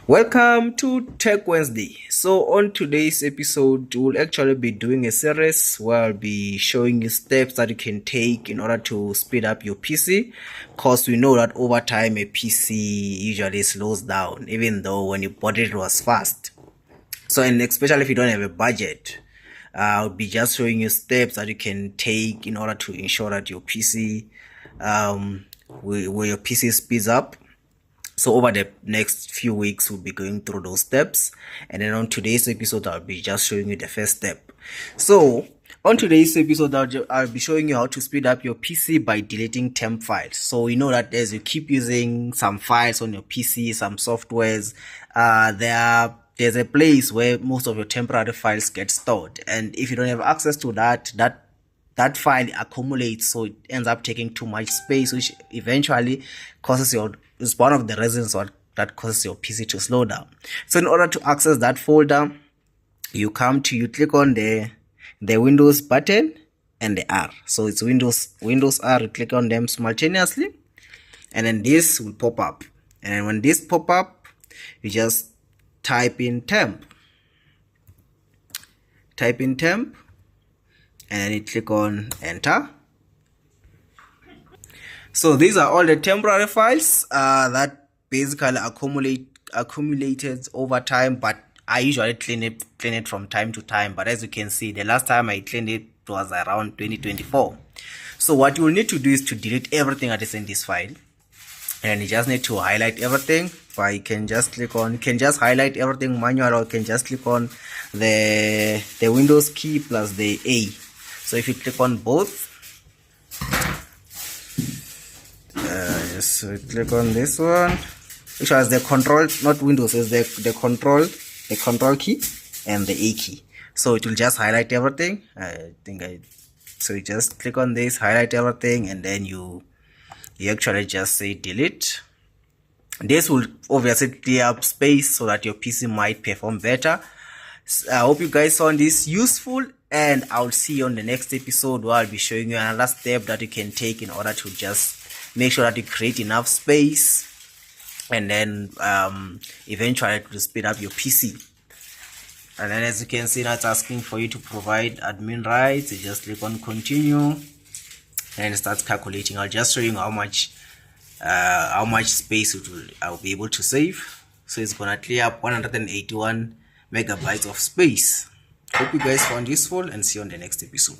Welcome to Tech Wednesday. So on today's episode, we'll actually be doing a series where I'll be showing you steps that you can take in order to speed up your PC, because we know that over time a PC usually slows down, even though when you bought it was fast. So, and especially if you don't have a budget, I'll be just showing you steps that you can take in order to ensure that your PC, where your PC speeds up. So over the next few weeks, we'll be going through those steps. And then on today's episode, I'll be just showing you the first step. So on today's episode, I'll be showing you how to speed up your PC by deleting temp files. So you know that as you keep using some files on your PC, some softwares, there's a place where most of your temporary files get stored. And if you don't have access to that file accumulates, so it ends up taking too much space, which eventually is one of the reasons that causes your PC to slow down. So in order to access that folder, you click on the Windows button and the R. So it's Windows R, you click on them simultaneously, and then this will pop up. And when this pop up, you just type in temp, and then you click on enter. So these are all the temporary files that basically accumulated over time, but I usually clean it from time to time. But as you can see, the last time I cleaned it was around 2024. So what you will need to do is to delete everything that is in this file, and you just need to highlight everything. You can just highlight everything manually, or you can just click on the Windows key plus the A. So if you click on both, just click on this one, which has the control, not Windows, is the control key and the A key. So it will just highlight everything. So you just click on this, highlight everything, and then you actually just say delete. This will obviously clear up space so that your PC might perform better. So I hope you guys found this useful, and I'll see you on the next episode where I'll be showing you another step that you can take in order to just make sure that you create enough space, and then eventually to speed up your PC. And then as you can see, now it's asking for you to provide admin rights. You just click on continue and it starts calculating. I'll just show you how much space I'll be able to save. So it's gonna clear up 181 megabytes of space. Hope you guys found useful, and see you on the next episode.